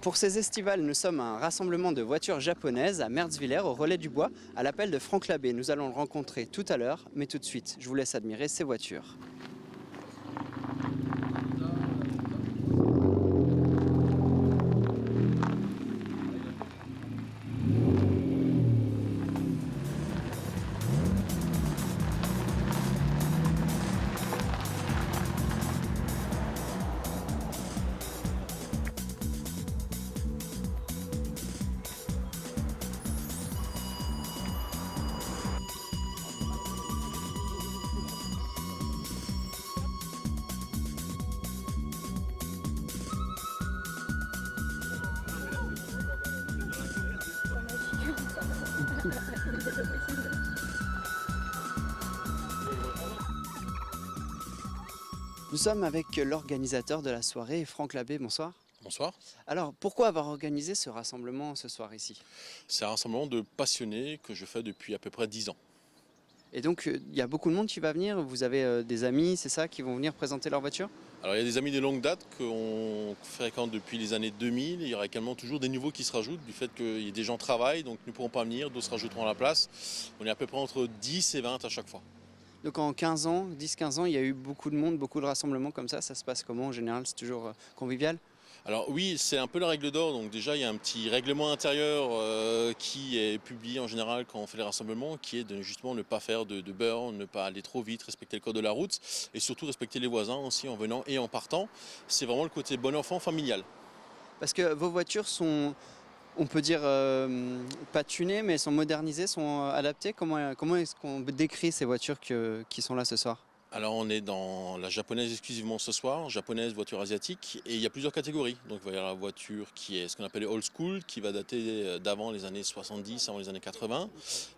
Pour ces estivales, nous sommes à un rassemblement de voitures japonaises à Merzwiller, au Relais du Bois, à l'appel de Franck Labbé. Nous allons le rencontrer tout à l'heure, mais tout de suite, je vous laisse admirer ces voitures. Nous sommes avec l'organisateur de la soirée, Franck Labbé, bonsoir. Bonsoir. Alors, pourquoi avoir organisé ce rassemblement ce soir ici? C'est un rassemblement de passionnés que je fais depuis à peu près 10 ans. Et donc, il y a beaucoup de monde qui va venir, vous avez des amis, c'est ça, qui vont venir présenter leur voiture? Alors il y a des amis de longue date qu'on fréquente depuis les années 2000. Il y aura également toujours des nouveaux qui se rajoutent du fait que des gens travaillent, donc nous ne pourrons pas venir, d'autres se rajouteront à la place. On est à peu près entre 10 et 20 à chaque fois. Donc en 15 ans, 10-15 ans, il y a eu beaucoup de monde, beaucoup de rassemblements comme ça se passe comment en général? C'est toujours convivial? Alors oui, c'est un peu la règle d'or, donc déjà il y a un petit règlement intérieur qui est publié en général quand on fait les rassemblements, qui est de justement ne pas faire de beurre, ne pas aller trop vite, respecter le code de la route et surtout respecter les voisins aussi en venant et en partant. C'est vraiment le côté bon enfant familial. Parce que vos voitures sont, on peut dire, pas tunées, mais elles sont modernisées, sont adaptées. Comment est-ce qu'on décrit ces voitures qui sont là ce soir? Alors on est dans la japonaise exclusivement ce soir, japonaise, voiture asiatique, et il y a plusieurs catégories. Donc il va y avoir la voiture qui est ce qu'on appelle les old school, qui va dater d'avant les années 70, avant les années 80.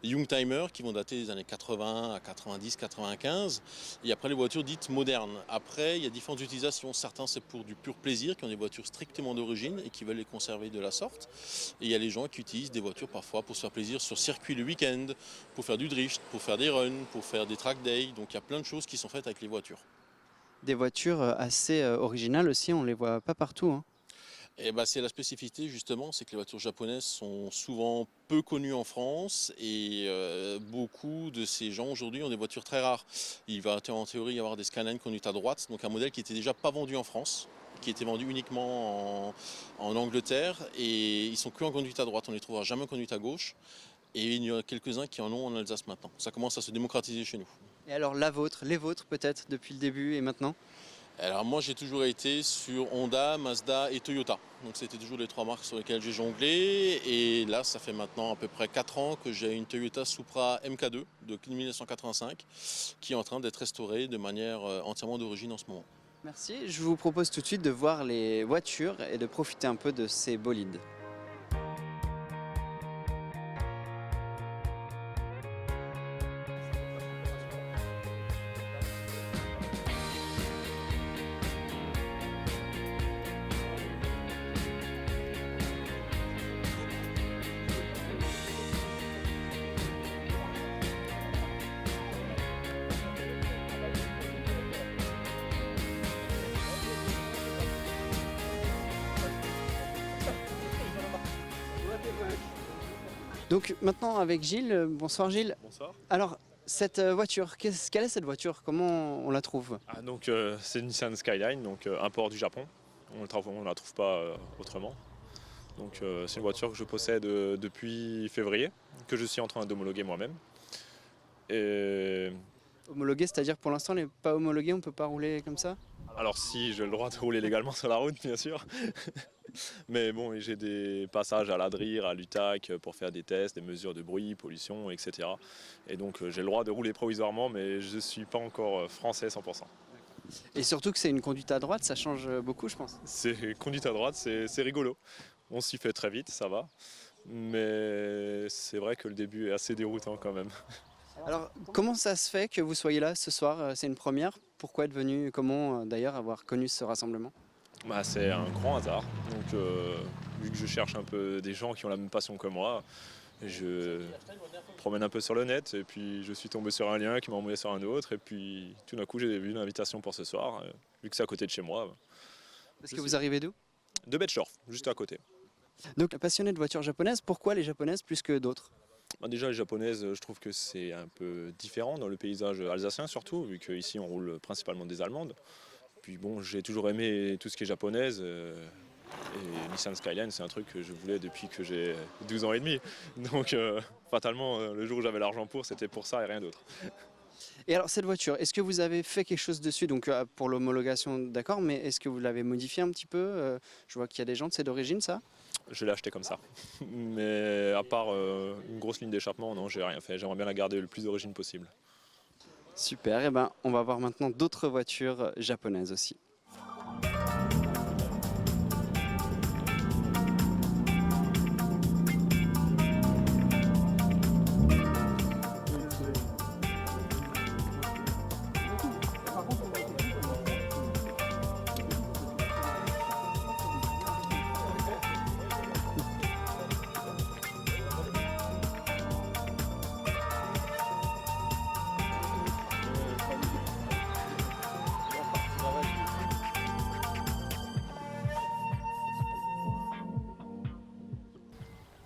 Les youngtimers qui vont dater des années 80 à 90, 95. Et après les voitures dites modernes. Après il y a différentes utilisations. Certains c'est pour du pur plaisir, qui ont des voitures strictement d'origine et qui veulent les conserver de la sorte. Et il y a les gens qui utilisent des voitures parfois pour se faire plaisir sur circuit le week-end, pour faire du drift, pour faire des runs, pour faire des track days. Donc il y a plein de choses qui sont faites avec les voitures. Des voitures assez originales aussi, on ne les voit pas partout, hein. Et c'est la spécificité justement, c'est que les voitures japonaises sont souvent peu connues en France et beaucoup de ces gens aujourd'hui ont des voitures très rares. Il va en théorie y avoir des Skyline conduite à droite, donc un modèle qui était déjà pas vendu en France, qui était vendu uniquement en Angleterre et ils sont que en conduite à droite, on ne les trouvera jamais en conduite à gauche. Et il y en a quelques-uns qui en ont en Alsace maintenant. Ça commence à se démocratiser chez nous. Et alors la vôtre, les vôtres peut-être depuis le début et maintenant? Alors moi j'ai toujours été sur Honda, Mazda et Toyota. Donc c'était toujours les trois marques sur lesquelles j'ai jonglé. Et là ça fait maintenant à peu près 4 ans que j'ai une Toyota Supra MK2 de 1985 qui est en train d'être restaurée de manière entièrement d'origine en ce moment. Merci, je vous propose tout de suite de voir les voitures et de profiter un peu de ces bolides. Donc maintenant avec Gilles, bonsoir Gilles. Bonsoir. Alors cette voiture, quelle est cette voiture? Comment on la trouve? C'est une Nissan Skyline, donc import du Japon. On ne la trouve pas autrement. Donc c'est une voiture que je possède depuis février, que je suis en train d'homologuer moi-même. Et Homologué, c'est-à-dire pour l'instant elle n'est pas homologuée, on ne peut pas rouler comme ça? alors si j'ai le droit de rouler légalement sur la route, bien sûr. Mais bon, j'ai des passages à l'ADRIR, à l'UTAC pour faire des tests, des mesures de bruit, pollution, etc. Et donc j'ai le droit de rouler provisoirement, mais je ne suis pas encore français 100%. Et surtout que c'est une conduite à droite, ça change beaucoup je pense. C'est conduite à droite, c'est rigolo. On s'y fait très vite, ça va. Mais c'est vrai que le début est assez déroutant quand même. Alors comment ça se fait que vous soyez là ce soir? C'est une première. Pourquoi être venu? Comment d'ailleurs avoir connu ce rassemblement? C'est un grand hasard. Donc, vu que je cherche un peu des gens qui ont la même passion que moi, je promène un peu sur le net et puis je suis tombé sur un lien qui m'a envoyé sur un autre. Et puis tout d'un coup, j'ai vu une invitation pour ce soir, vu que c'est à côté de chez moi. Parce que vous arrivez d'où? De Betschorf, juste à côté. Donc passionné de voitures japonaises, pourquoi les japonaises plus que d'autres? Bah, déjà, les japonaises, je trouve que c'est un peu différent dans le paysage alsacien surtout, vu qu'ici on roule principalement des allemandes. Puis bon, j'ai toujours aimé tout ce qui est japonaise. Et Nissan Skyline, c'est un truc que je voulais depuis que j'ai 12 ans et demi. Donc fatalement, le jour où j'avais l'argent pour, c'était pour ça et rien d'autre. Et alors cette voiture, est-ce que vous avez fait quelque chose dessus? Donc pour l'homologation, d'accord, mais est-ce que vous l'avez modifié un petit peu? Je vois qu'il y a des jantes, c'est d'origine ça? Je l'ai acheté comme ça. Mais à part une grosse ligne d'échappement, non, j'ai rien fait. J'aimerais bien la garder le plus d'origine possible. Super, et ben on va voir maintenant d'autres voitures japonaises aussi.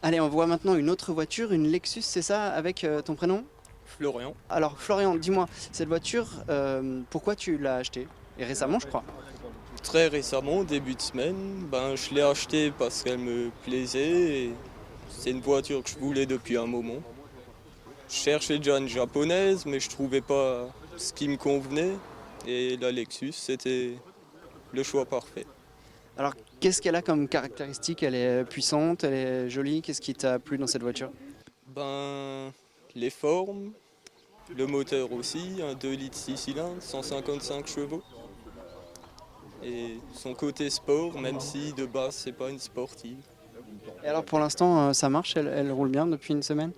Allez, on voit maintenant une autre voiture, une Lexus, c'est ça, avec ton prénom? Florian. Alors Florian, dis-moi, cette voiture, pourquoi tu l'as achetée? Et récemment, je crois. Très récemment, début de semaine, je l'ai achetée parce qu'elle me plaisait. Et c'est une voiture que je voulais depuis un moment. Je cherchais déjà une japonaise, mais je trouvais pas ce qui me convenait. Et la Lexus, c'était le choix parfait. Alors, qu'est-ce qu'elle a comme caractéristique? Elle est puissante, elle est jolie, qu'est-ce qui t'a plu dans cette voiture? Les formes, le moteur aussi, un 2 litres 6 cylindres, 155 chevaux. Et son côté sport, même si de base c'est pas une sportive. Et alors pour l'instant, ça marche, elle roule bien depuis une semaine?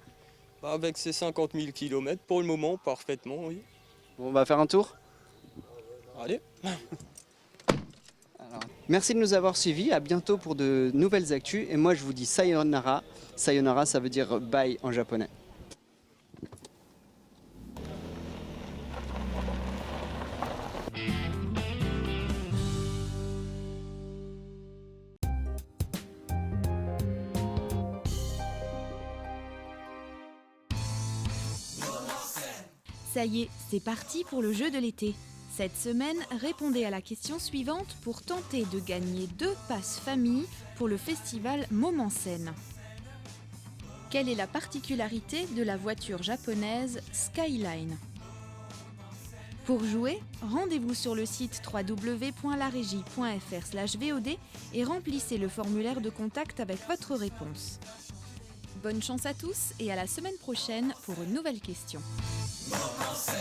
Avec ses 50 000 km, pour le moment, parfaitement, oui. Bon, on va faire un tour? Allez. Alors, merci de nous avoir suivis, à bientôt pour de nouvelles actus. Et moi je vous dis sayonara. Sayonara, ça veut dire bye en japonais. Ça y est, c'est parti pour le jeu de l'été. Cette semaine, répondez à la question suivante pour tenter de gagner 2 passes famille pour le festival Momensen. Quelle est la particularité de la voiture japonaise Skyline? Pour jouer, rendez-vous sur le site www.laregie.fr/VOD et remplissez le formulaire de contact avec votre réponse. Bonne chance à tous et à la semaine prochaine pour une nouvelle question. Momensen.